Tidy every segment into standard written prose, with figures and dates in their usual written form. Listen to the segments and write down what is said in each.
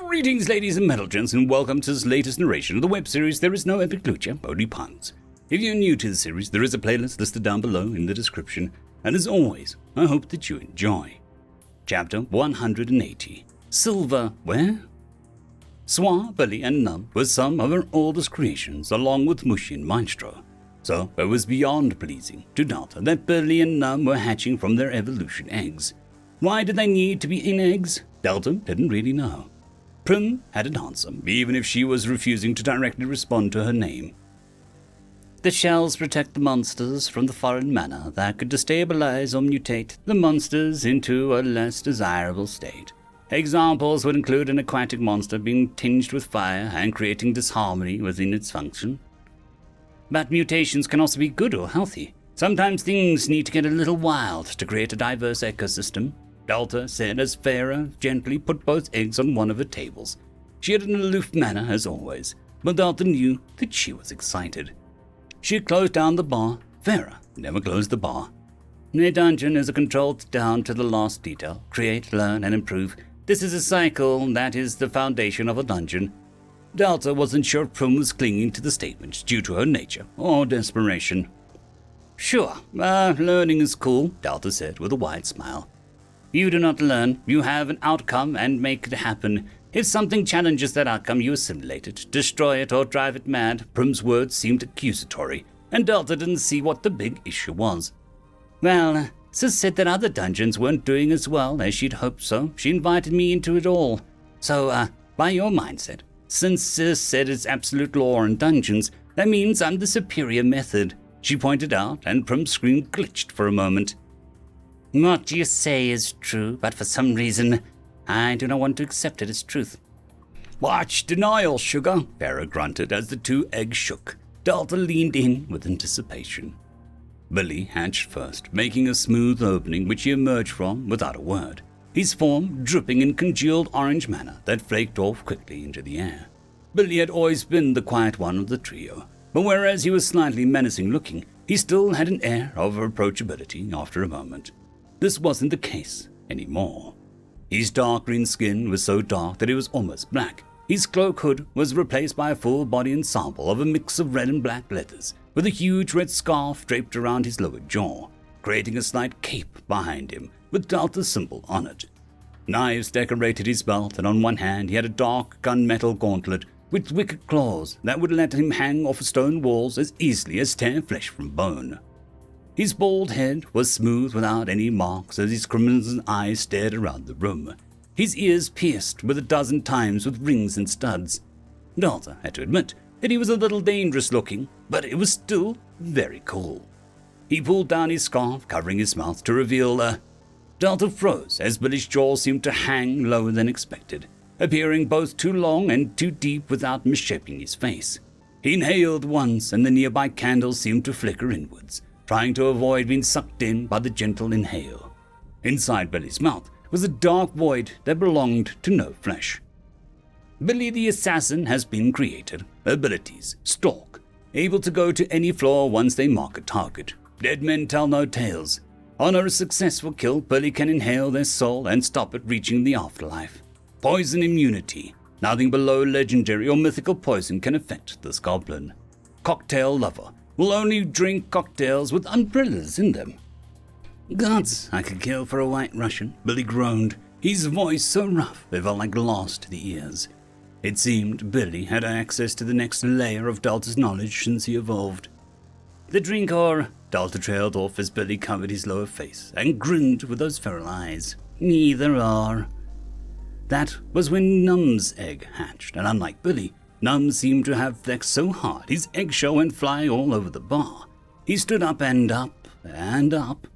Greetings, ladies and metal gents, and welcome to this latest narration of the web series There Is No Epic Lucha, only puns. If you're new to the series, there is a playlist listed down below in the description, and as always, I hope that you enjoy. Chapter 180. Silverware? Swa, Billy, and Num were some of her oldest creations, along with Mushi and Maestro. So it was beyond pleasing to Delta that Billy and Num were hatching from their evolution eggs. Why did they need to be in eggs? Delta didn't really know. Prim had an answer, even if she was refusing to directly respond to her name. The shells protect the monsters from the foreign mana that could destabilize or mutate the monsters into a less desirable state. Examples would include an aquatic monster being tinged with fire and creating disharmony within its function. But mutations can also be good or healthy. Sometimes things need to get a little wild to create a diverse ecosystem. Delta said as Farah gently put both eggs on one of her tables. She had an aloof manner as always, but Delta knew that she was excited. She closed down the bar. Farah never closed the bar. A dungeon is controlled down to the last detail. Create, learn, and improve. This is a cycle that is the foundation of a dungeon. Delta wasn't sure Prum was clinging to the statement due to her nature or desperation. Sure, learning is cool, Delta said with a wide smile. You do not learn, you have an outcome and make it happen. If something challenges that outcome, you assimilate it, destroy it, or drive it mad. Prim's words seemed accusatory, and Delta didn't see what the big issue was. Well, Sis said that other dungeons weren't doing as well as she'd hoped, so she invited me into it all. So, by your mindset, since Sis said it's absolute law in dungeons, that means I'm the superior method, she pointed out, and Prim's screen glitched for a moment. What you say is true, but for some reason, I do not want to accept it as truth. Watch denial, sugar, Farah grunted as the two eggs shook. Delta leaned in with anticipation. Billy hatched first, making a smooth opening which he emerged from without a word, his form dripping in congealed orange mana that flaked off quickly into the air. Billy had always been the quiet one of the trio, but whereas he was slightly menacing looking, he still had an air of approachability after a moment. This wasn't the case anymore. His dark green skin was so dark that it was almost black. His cloak hood was replaced by a full-body ensemble of a mix of red and black leathers, with a huge red scarf draped around his lower jaw, creating a slight cape behind him with Delta's symbol on it. Knives decorated his belt, and on one hand he had a dark gunmetal gauntlet with wicked claws that would let him hang off stone walls as easily as tear flesh from bone. His bald head was smooth without any marks as his crimson eyes stared around the room, his ears pierced with 12 times with rings and studs. Delta had to admit that he was a little dangerous looking, but it was still very cool. He pulled down his scarf, covering his mouth to reveal Delta froze as Billy's jaw seemed to hang lower than expected, appearing both too long and too deep without misshaping his face. He inhaled once and the nearby candles seemed to flicker inwards, trying to avoid being sucked in by the gentle inhale. Inside Billy's mouth was a dark void that belonged to no flesh. Billy the Assassin has been created. Abilities: Stalk, able to go to any floor once they mark a target. Dead men tell no tales. On a successful kill, Billy can inhale their soul and stop it reaching the afterlife. Poison immunity. Nothing below legendary or mythical poison can affect this goblin. Cocktail lover. Will only drink cocktails with umbrellas in them. Gods, I could kill for a white Russian, Billy groaned, his voice so rough it felt like glass to the ears. It seemed Billy had access to the next layer of Delta's knowledge since he evolved. The drink or... Delta trailed off as Billy covered his lower face and grinned with those feral eyes. Neither are. That was when Num's egg hatched, and unlike Billy, Num seemed to have flexed so hard his eggshell went flying all over the bar. He stood up and up and up.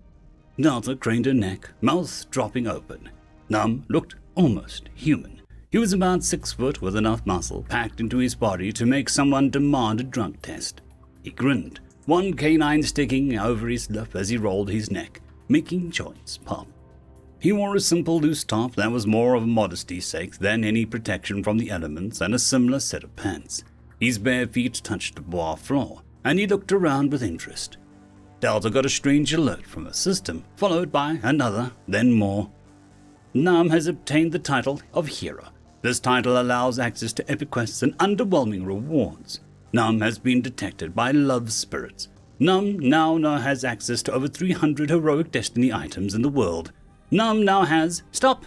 Delta craned her neck, mouth dropping open. Num looked almost human. He was about 6 foot with enough muscle packed into his body to make someone demand a drug test. He grinned, one canine sticking over his lip as he rolled his neck, making joints pop. He wore a simple loose top that was more of modesty's sake than any protection from the elements, and a similar set of pants. His bare feet touched the bar floor, and he looked around with interest. Delta got a strange alert from her system, followed by another, then more. Num has obtained the title of hero. This title allows access to epic quests and underwhelming rewards. Num has been detected by love spirits. Num now has access to over 300 heroic destiny items in the world. Num now has... Stop!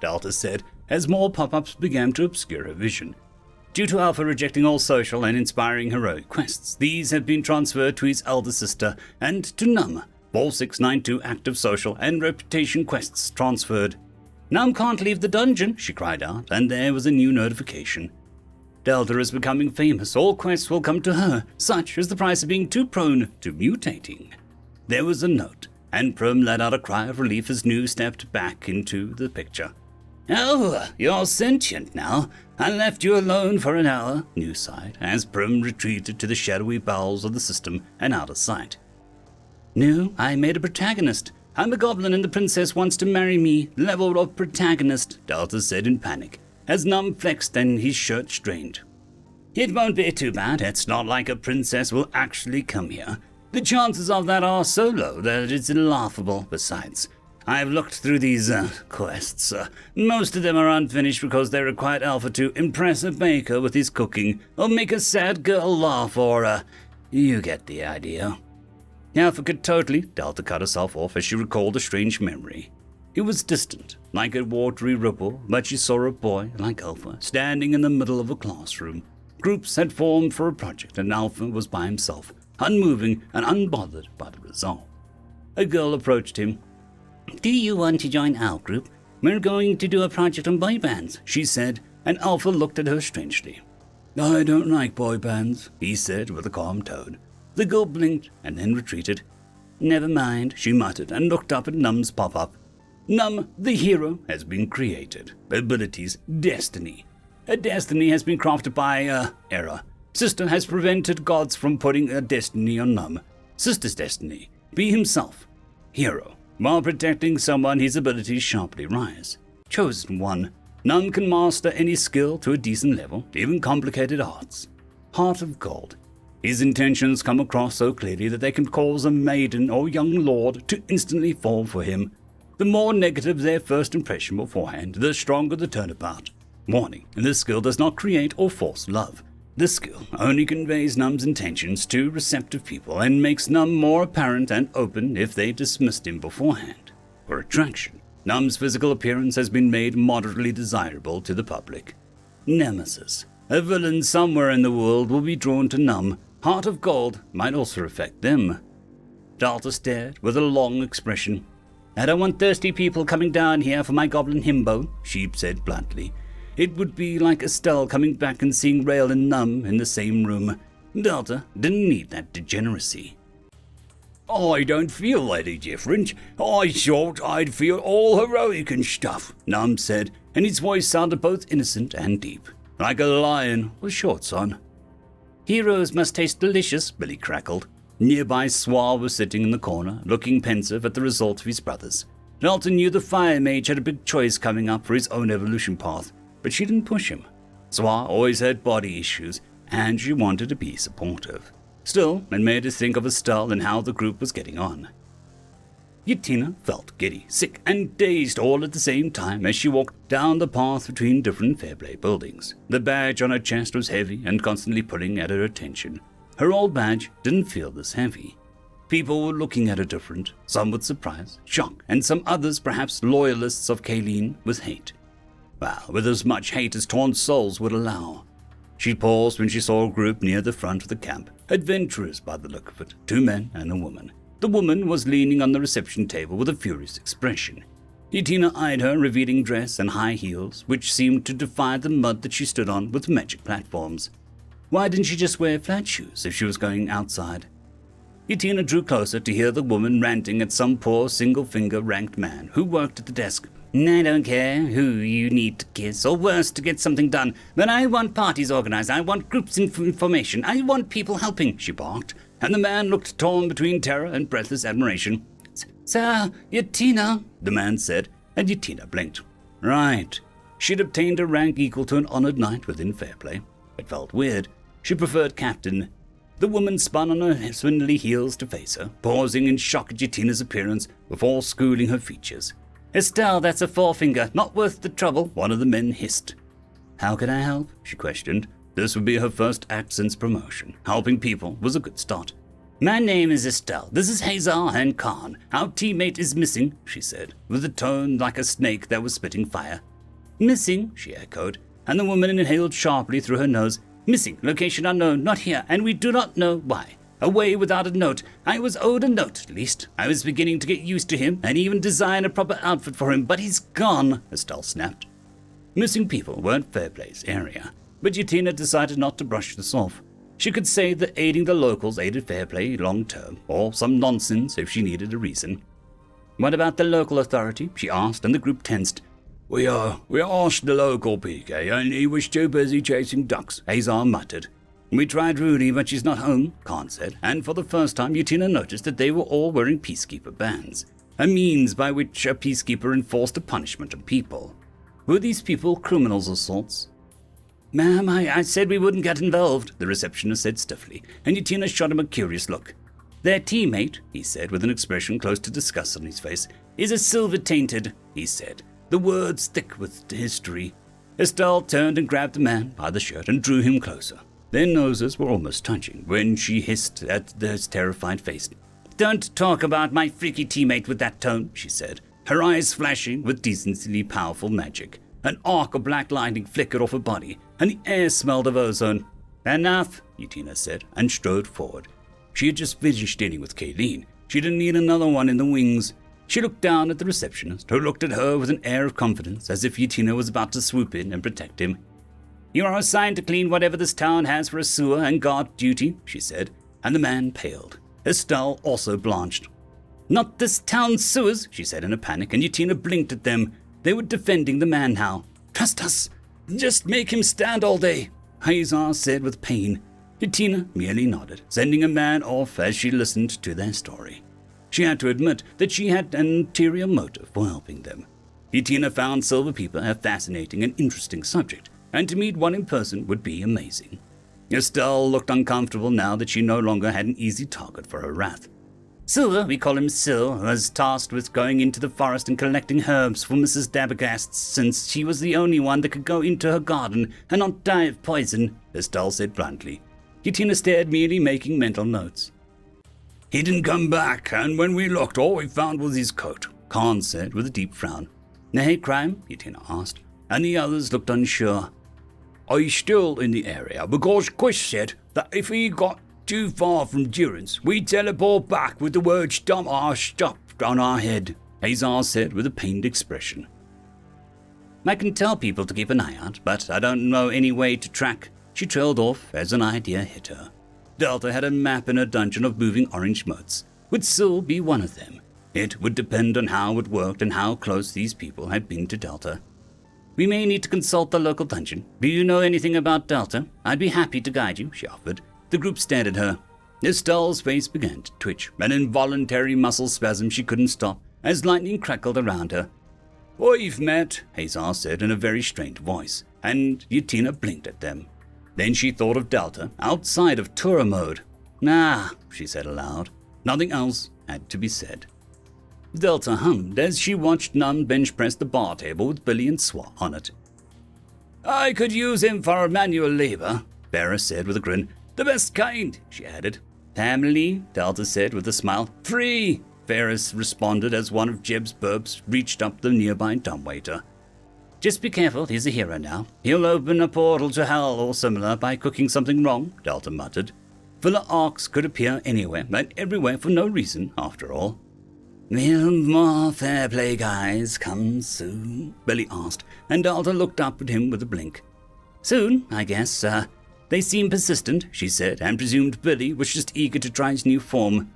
Delta said, as more pop-ups began to obscure her vision. Due to Alpha rejecting all social and inspiring heroic quests, these have been transferred to his elder sister and to Num. 4692 active social and reputation quests transferred. Num can't leave the dungeon, she cried out, and there was a new notification. Delta is becoming famous. All quests will come to her, such is the price of being too prone to mutating. There was a note, and Prim let out a cry of relief as Nu stepped back into the picture. Oh, you're sentient now. I left you alone for an hour, Nu sighed, as Prim retreated to the shadowy bowels of the system and out of sight. Nu, I made a protagonist. I'm a goblin and the princess wants to marry me. Level of protagonist, Delta said in panic, as Num flexed and his shirt strained. It won't be too bad. It's not like a princess will actually come here. The chances of that are so low that it's laughable. Besides, I've looked through these quests. Most of them are unfinished because they require Alpha to impress a baker with his cooking, or make a sad girl laugh, or you get the idea. Alpha could totally... Delta cut herself off as she recalled a strange memory. It was distant, like a watery ripple, but she saw a boy, like Alpha, standing in the middle of a classroom. Groups had formed for a project, and Alpha was by himself, unmoving and unbothered by the result. A girl approached him. Do you want to join our group? We're going to do a project on boy bands, she said, and Alpha looked at her strangely. I don't like boy bands, he said with a calm tone. The girl blinked and then retreated. Never mind, she muttered and looked up at Num's pop-up. Num, the hero, has been created. Abilities, destiny. A destiny has been crafted by, error. Sister has prevented gods from putting a destiny on Num. Sister's destiny, be himself. Hero. While protecting someone, his abilities sharply rise. Chosen one. Num can master any skill to a decent level, even complicated arts. Heart of gold. His intentions come across so clearly that they can cause a maiden or young lord to instantly fall for him. The more negative their first impression beforehand, the stronger the turnabout. Warning, this skill does not create or force love. This skill only conveys Num's intentions to receptive people and makes Num more apparent and open if they dismissed him beforehand. For attraction, Num's physical appearance has been made moderately desirable to the public. Nemesis. A villain somewhere in the world will be drawn to Num. Heart of gold might also affect them. Delta stared with a long expression. I don't want thirsty people coming down here for my goblin himbo, she said bluntly. It would be like Estelle coming back and seeing Rael and Num in the same room. Delta didn't need that degeneracy. I don't feel any different. I thought I'd feel all heroic and stuff, Num said, and his voice sounded both innocent and deep, like a lion with shorts on. Heroes must taste delicious, Billy crackled. Nearby Swar was sitting in the corner, looking pensive at the result of his brothers. Delta knew the fire mage had a big choice coming up for his own evolution path, but she didn't push him. Swar always had body issues, and she wanted to be supportive. Still, it made her think of Estelle and how the group was getting on. Yatina felt giddy, sick, and dazed all at the same time as she walked down the path between different Fairplay buildings. The badge on her chest was heavy and constantly pulling at her attention. Her old badge didn't feel this heavy. People were looking at her different, some with surprise, shock, and some others, perhaps loyalists of Kayleen, with hate. Well, with as much hate as torn souls would allow. She paused when she saw a group near the front of the camp, adventurers by the look of it, 2 men and a woman. The woman was leaning on the reception table with a furious expression. Yatina eyed her revealing dress and high heels, which seemed to defy the mud that she stood on with magic platforms. Why didn't she just wear flat shoes if she was going outside? Yatina drew closer to hear the woman ranting at some poor single-finger ranked man who worked at the desk. I don't care who you need to kiss, or worse, to get something done, but I want parties organized, I want groups in formation, I want people helping, she barked, and the man looked torn between terror and breathless admiration. Sir, Yatina, the man said, and Yatina blinked. Right. She'd obtained a rank equal to an honored knight within Fairplay. It felt weird. She preferred captain. The woman spun on her spindly heels to face her, pausing in shock at Yatina's appearance before schooling her features. Estelle, that's a forefinger. Not worth the trouble, one of the men hissed. How can I help? She questioned. This would be her first act since promotion. Helping people was a good start. My name is Estelle. This is Hazar and Khan. Our teammate is missing, she said, with a tone like a snake that was spitting fire. Missing, she echoed, and the woman inhaled sharply through her nose. Missing, location unknown, not here, and we do not know why. Away without a note. I was owed a note, at least. I was beginning to get used to him, and even design a proper outfit for him, but he's gone, Estelle snapped. Missing people weren't Fairplay's area, but Yatina decided not to brush this off. She could say that aiding the locals aided Fairplay long term, or some nonsense if she needed a reason. What about the local authority? She asked, and the group tensed. We asked the local PK, and he was too busy chasing ducks, Hazar muttered. We tried Rudy, but she's not home, Khan said, and for the first time Yatina noticed that they were all wearing peacekeeper bands, a means by which a peacekeeper enforced a punishment on people. Were these people criminals of sorts? Ma'am, I said we wouldn't get involved, the receptionist said stiffly, and Yatina shot him a curious look. Their teammate, he said with an expression close to disgust on his face, is a silver-tainted, he said, the words thick with history. Estelle turned and grabbed the man by the shirt and drew him closer. Their noses were almost touching when she hissed at his terrified face. Don't talk about my freaky teammate with that tone, she said, her eyes flashing with decently powerful magic. An arc of black lightning flickered off her body, and the air smelled of ozone. Enough, Yatina said, and strode forward. She had just finished dealing with Kayleen. She didn't need another one in the wings. She looked down at the receptionist, who looked at her with an air of confidence, as if Yatina was about to swoop in and protect him. You are assigned to clean whatever this town has for a sewer and guard duty, she said, and the man paled. Estelle also blanched. Not this town's sewers, she said in a panic, and Yatina blinked at them. They were defending the man now. Trust us. Just make him stand all day, Hazar said with pain. Yatina merely nodded, sending a man off as she listened to their story. She had to admit that she had an ulterior motive for helping them. Yatina found silver people a fascinating and interesting subject, and to meet one in person would be amazing. Estelle looked uncomfortable now that she no longer had an easy target for her wrath. Silver, we call him Sil, was tasked with going into the forest and collecting herbs for Mrs. Dabbergast, since she was the only one that could go into her garden and not die of poison, Estelle said bluntly. Yatina stared, merely making mental notes. He didn't come back, and when we looked, all we found was his coat, Khan said with a deep frown. The hate crime? Yatina asked, and the others looked unsure. He's still in the area, because Chris said that if he got too far from Durance, we teleport back with the words dump our stuff on our head, Hazar said with a pained expression. I can tell people to keep an eye out, but I don't know any way to track. She trailed off as an idea hit her. Delta had a map in her dungeon of moving orange motes. Would Sil be one of them? It would depend on how it worked and how close these people had been to Delta. We may need to consult the local dungeon. Do you know anything about Delta? I'd be happy to guide you, she offered. The group stared at her. Estelle's face began to twitch, an involuntary muscle spasm she couldn't stop, as lightning crackled around her. We've met, Hazar said in a very strained voice, and Yatina blinked at them. Then she thought of Delta, outside of Tura mode. Nah, she said aloud. Nothing else had to be said. Delta hummed as she watched Num bench press the bar table with Billy and Swa on it. I could use him for manual labor, Farah said with a grin. The best kind, she added. Family, Delta said with a smile. Free, Ferris responded as one of Jeb's burps reached up the nearby dumbwaiter. Just be careful, he's a hero now. He'll open a portal to hell or similar by cooking something wrong, Delta muttered. Filler arcs could appear anywhere and everywhere for no reason, after all. Will more fair play guys come soon? Billy asked, and Delta looked up at him with a blink. Soon, I guess, They seem persistent, she said, and presumed Billy was just eager to try his new form.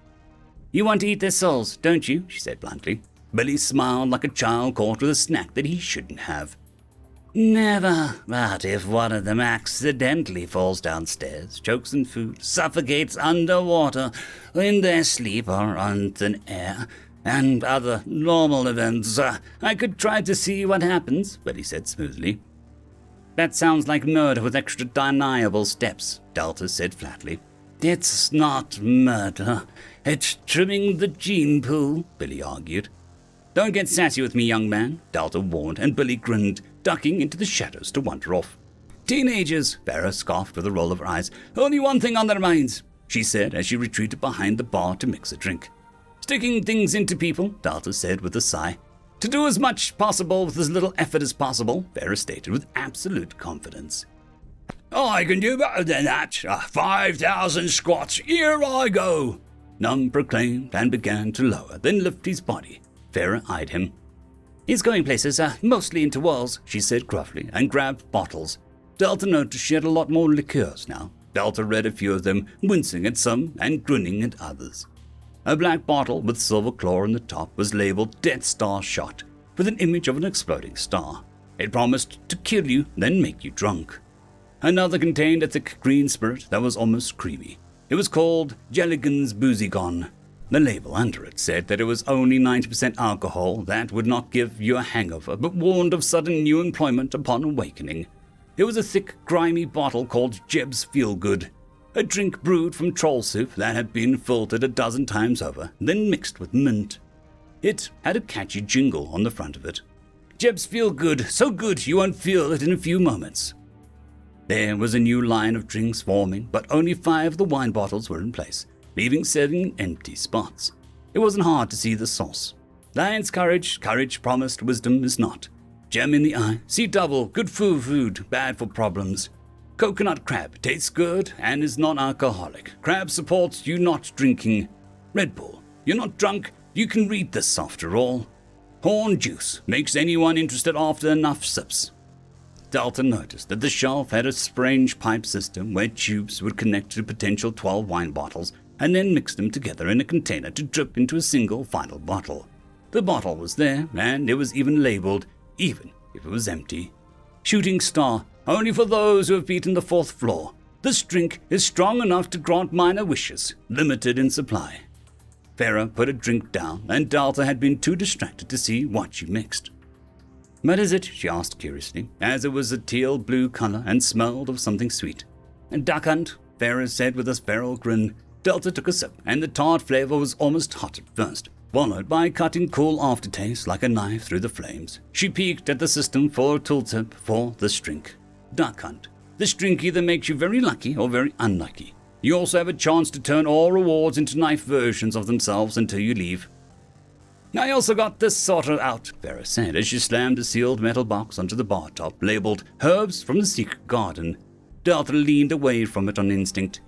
You want to eat their souls, don't you? She said bluntly. Billy smiled like a child caught with a snack that he shouldn't have. Never, but if one of them accidentally falls downstairs, chokes on food, suffocates underwater, in their sleep or on thin air, and other normal events, I could try to see what happens, Billy said smoothly. That sounds like murder with extra deniable steps, Delta said flatly. It's not murder. It's trimming the gene pool, Billy argued. Don't get sassy with me, young man, Delta warned, and Billy grinned, ducking into the shadows to wander off. Teenagers, Farah scoffed with a roll of her eyes. Only one thing on their minds, she said as she retreated behind the bar to mix a drink. Sticking things into people, Delta said with a sigh. To do as much possible with as little effort as possible, Farah stated with absolute confidence. I can do better than that. 5,000 squats, here I go, Num proclaimed and began to lower, then lift his body. Farah eyed him. He's going places, mostly into walls, she said gruffly, and grabbed bottles. Delta noticed she had a lot more liqueurs now. Delta read a few of them, wincing at some and grinning at others. A black bottle with silver claw on the top was labeled Death Star Shot, with an image of an exploding star. It promised to kill you, then make you drunk. Another contained a thick green spirit that was almost creamy. It was called Jelligan's Boozy Gone. The label under it said that it was only 90% alcohol that would not give you a hangover, but warned of sudden new employment upon awakening. It was a thick, grimy bottle called Jeb's Feel Good, a drink brewed from troll soup that had been filtered a dozen times over, then mixed with mint. It had a catchy jingle on the front of it. Jeb's Feel Good, so good you won't feel it in a few moments. There was a new line of drinks forming, but only 5 of the wine bottles were in place, leaving 7 empty spots. It wasn't hard to see the sauce. Lion's courage, courage promised, wisdom is not. Gem in the eye, see double, good food, bad for problems. Coconut crab tastes good and is non-alcoholic. Crab supports you not drinking. Red Bull, you're not drunk, you can read this after all. Horn juice makes anyone interested after enough sips. Delta noticed that the shelf had a strange pipe system where tubes would connect to potential 12 wine bottles and then mix them together in a container to drip into a single final bottle. The bottle was there, and it was even labeled, even if it was empty. Shooting Star, only for those who have beaten the 4th floor. This drink is strong enough to grant minor wishes, limited in supply. Farah put a drink down, and Delta had been too distracted to see what she mixed. What is it? She asked curiously, as it was a teal-blue color and smelled of something sweet. Duck Hunt, Farah said with a feral grin. Delta took a sip, and the tart flavor was almost hot at first, followed by a cutting cool aftertaste like a knife through the flames. She peeked at the system for a tooltip for this drink. Duck Hunt. This drink either makes you very lucky or very unlucky. You also have a chance to turn all rewards into knife versions of themselves until you leave. I also got this sorted out, Farah said as she slammed a sealed metal box onto the bar top labeled Herbs from the Secret Garden. Delta leaned away from it on instinct.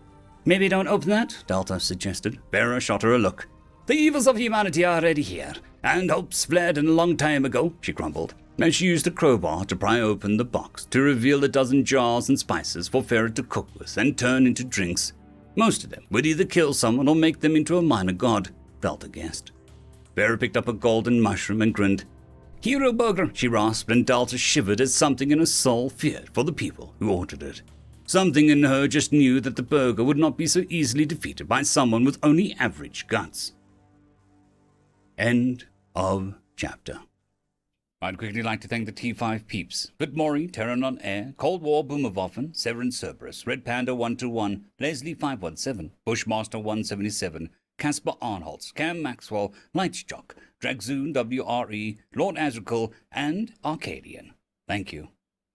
Maybe don't open that, Delta suggested. Farah shot her a look. The evils of humanity are already here, and hope's fled a long time ago, she grumbled, as she used a crowbar to pry open the box to reveal a dozen jars and spices for Farah to cook with and turn into drinks. Most of them would either kill someone or make them into a minor god, Delta guessed. Farah picked up a golden mushroom and grinned. Hero burger, she rasped, and Delta shivered as something in her soul feared for the people who ordered it. Something in her just knew that the burger would not be so easily defeated by someone with only average guts. End of chapter. I'd quickly like to thank the T5 peeps. Bitmori, Terran on Air, Cold War Boomerwaffen, Severin Cerberus, Red Panda 121, Leslie 517, Bushmaster 177, Caspar Arnholtz, Cam Maxwell, Lightjock, Dragzoon WRE, Lord Azrakul, and Arcadian. Thank you.